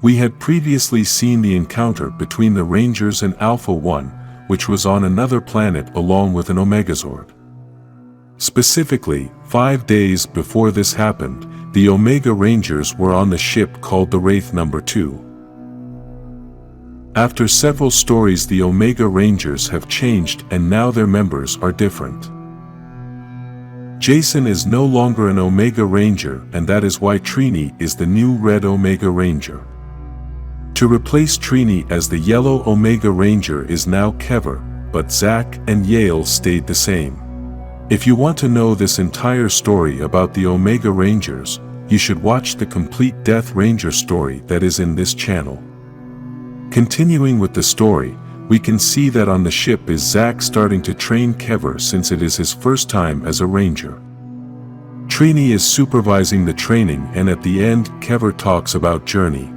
We had previously seen the encounter between the Rangers and Alpha One, which was on another planet along with an Omegazord. Specifically, 5 days before this happened, the Omega Rangers were on the ship called the Wraith No. 2. After several stories, the Omega Rangers have changed and now their members are different. Jason is no longer an Omega Ranger, and that is why Trini is the new Red Omega Ranger. To replace Trini as the Yellow Omega Ranger is now Kever, but Zack and Yale stayed the same. If you want to know this entire story about the Omega Rangers, you should watch the complete Death Ranger story that is in this channel. Continuing with the story, we can see that on the ship is Zack starting to train Kever since it is his first time as a Ranger. Trini is supervising the training, and at the end Kever talks about Journey.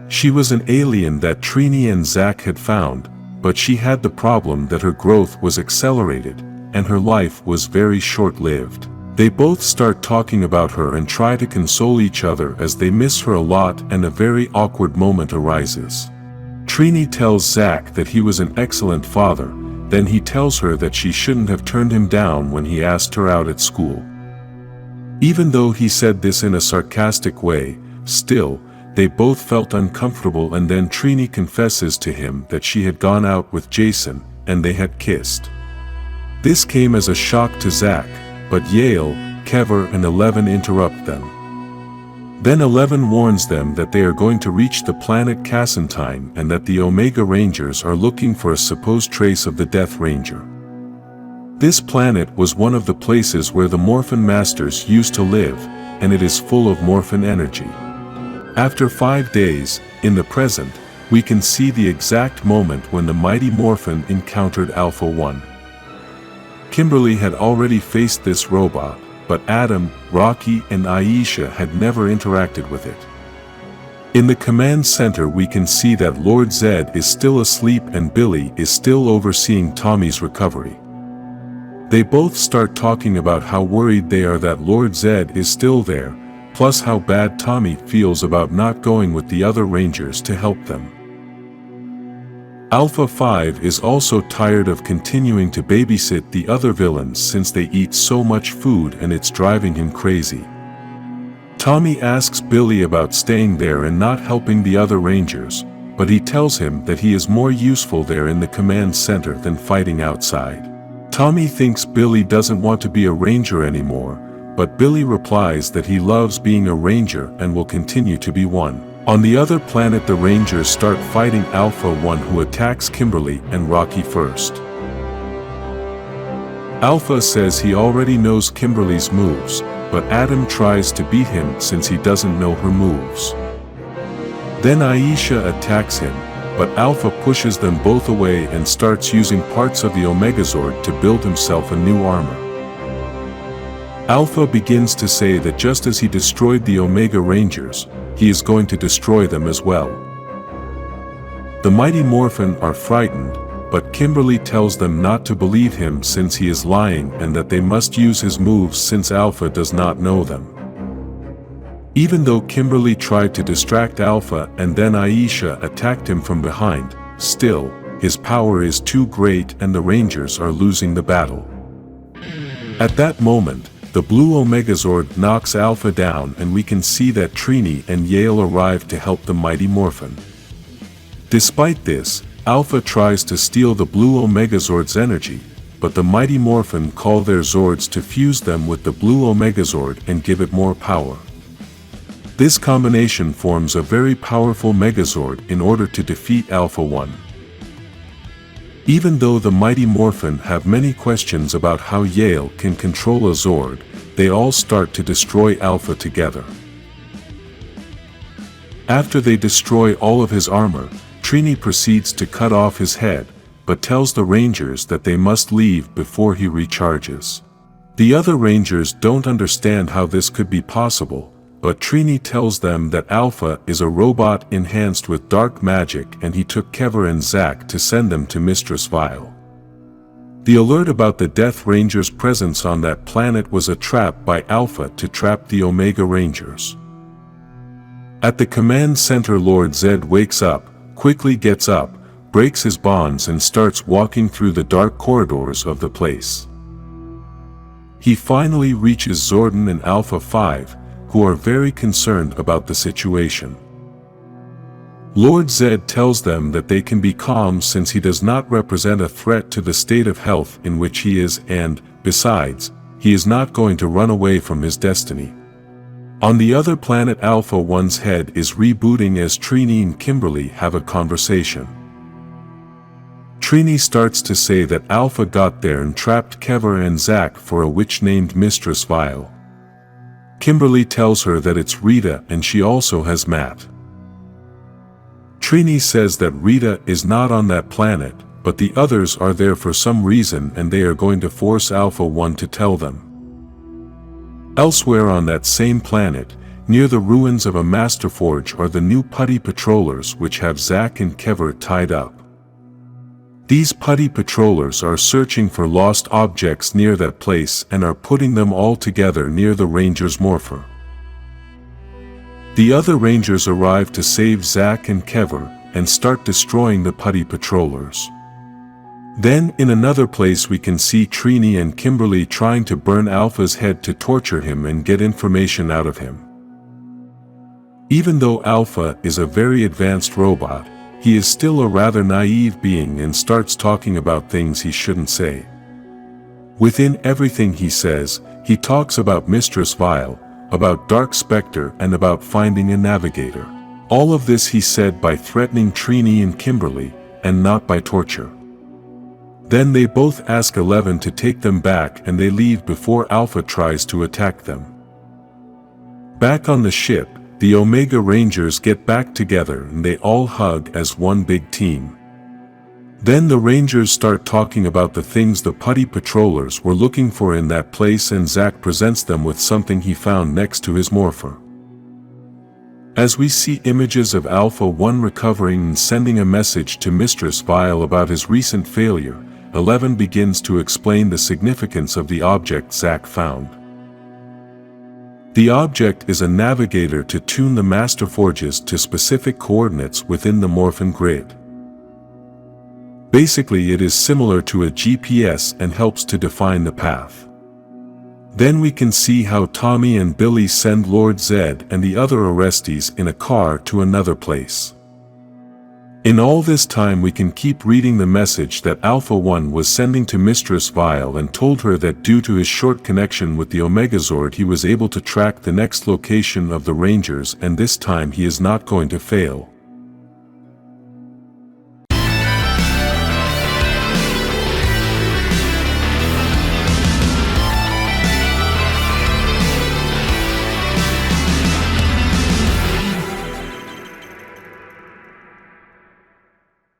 She was an alien that Trini and Zack had found, but she had the problem that her growth was accelerated, and her life was very short-lived. They both start talking about her and try to console each other as they miss her a lot, and a very awkward moment arises. Trini tells Zack that he was an excellent father, then he tells her that she shouldn't have turned him down when he asked her out at school. Even though he said this in a sarcastic way, still, they both felt uncomfortable, and then Trini confesses to him that she had gone out with Jason, and they had kissed. This came as a shock to Zack, but Yale, Kever and Eleven interrupt them. Then Eleven warns them that they are going to reach the planet Casentine and that the Omega Rangers are looking for a supposed trace of the Death Ranger. This planet was one of the places where the Morphin Masters used to live, and it is full of Morphin energy. After 5 days, in the present, we can see the exact moment when the Mighty Morphin encountered Alpha One. Kimberly had already faced this robot, but Adam, Rocky and Aisha had never interacted with it. In the command center we can see that Lord Zed is still asleep and Billy is still overseeing Tommy's recovery. They both start talking about how worried they are that Lord Zed is still there, plus how bad Tommy feels about not going with the other Rangers to help them. Alpha 5 is also tired of continuing to babysit the other villains since they eat so much food and it's driving him crazy. Tommy asks Billy about staying there and not helping the other Rangers, but he tells him that he is more useful there in the command center than fighting outside. Tommy thinks Billy doesn't want to be a Ranger anymore, but Billy replies that he loves being a Ranger and will continue to be one. On the other planet the Rangers start fighting Alpha One, who attacks Kimberly and Rocky first. Alpha says he already knows Kimberly's moves, but Adam tries to beat him since he doesn't know her moves. Then Aisha attacks him, but Alpha pushes them both away and starts using parts of the Omegazord to build himself a new armor. Alpha begins to say that just as he destroyed the Omega Rangers, he is going to destroy them as well. The Mighty Morphin are frightened, but Kimberly tells them not to believe him since he is lying and that they must use his moves since Alpha does not know them. Even though Kimberly tried to distract Alpha and then Aisha attacked him from behind, still, his power is too great and the Rangers are losing the battle. At that moment, the blue Omegazord knocks Alpha down and we can see that Trini and Yale arrive to help the Mighty Morphin. Despite this, Alpha tries to steal the blue Omegazord's energy, but the Mighty Morphin call their Zords to fuse them with the blue Omegazord and give it more power. This combination forms a very powerful Megazord in order to defeat Alpha One. Even though the Mighty Morphin have many questions about how Yale can control a Zord, they all start to destroy Alpha together. After they destroy all of his armor, Trini proceeds to cut off his head, but tells the Rangers that they must leave before he recharges. The other Rangers don't understand how this could be possible, but Trini tells them that Alpha is a robot enhanced with dark magic and he took Kever and Zack to send them to Mistress Vile. The alert about the Death Ranger's presence on that planet was a trap by Alpha to trap the Omega Rangers. At the command center, Lord Zed wakes up, quickly gets up, breaks his bonds and starts walking through the dark corridors of the place. He finally reaches Zordon and Alpha 5, who are very concerned about the situation. Lord Zed tells them that they can be calm since he does not represent a threat to the state of health in which he is, and, besides, he is not going to run away from his destiny. On the other planet, Alpha One's head is rebooting as Trini and Kimberly have a conversation. Trini starts to say that Alpha got there and trapped Kevin and Zack for a witch named Mistress Vile. Kimberly tells her that it's Rita and she also has Matt. Trini says that Rita is not on that planet, but the others are there for some reason and they are going to force Alpha One to tell them. Elsewhere on that same planet, near the ruins of a master forge, are the new putty patrollers which have Zack and Kevin tied up. These putty patrollers are searching for lost objects near that place and are putting them all together near the Rangers' morpher. The other Rangers arrive to save Zack and Kevin and start destroying the putty patrollers. Then in another place we can see Trini and Kimberly trying to burn Alpha's head to torture him and get information out of him. Even though Alpha is a very advanced robot, he is still a rather naive being and starts talking about things he shouldn't say. Within everything he says, he talks about Mistress Vile, about Dark Spectre and about finding a navigator. All of this he said by threatening Trini and Kimberly, and not by torture. Then they both ask 11 to take them back and they leave before Alpha tries to attack them. Back on the ship, the Omega Rangers get back together and they all hug as one big team. Then the Rangers start talking about the things the putty patrollers were looking for in that place and Zack presents them with something he found next to his morpher. As we see images of Alpha One recovering and sending a message to Mistress Vile about his recent failure, 11 begins to explain the significance of the object Zack found. The object is a navigator to tune the master forges to specific coordinates within the Morphin grid. Basically, it is similar to a GPS and helps to define the path. Then we can see how Tommy and Billy send Lord Zed and the other arrestees in a car to another place. In all this time we can keep reading the message that Alpha One was sending to Mistress Vile and told her that due to his short connection with the Omegazord he was able to track the next location of the Rangers and this time he is not going to fail.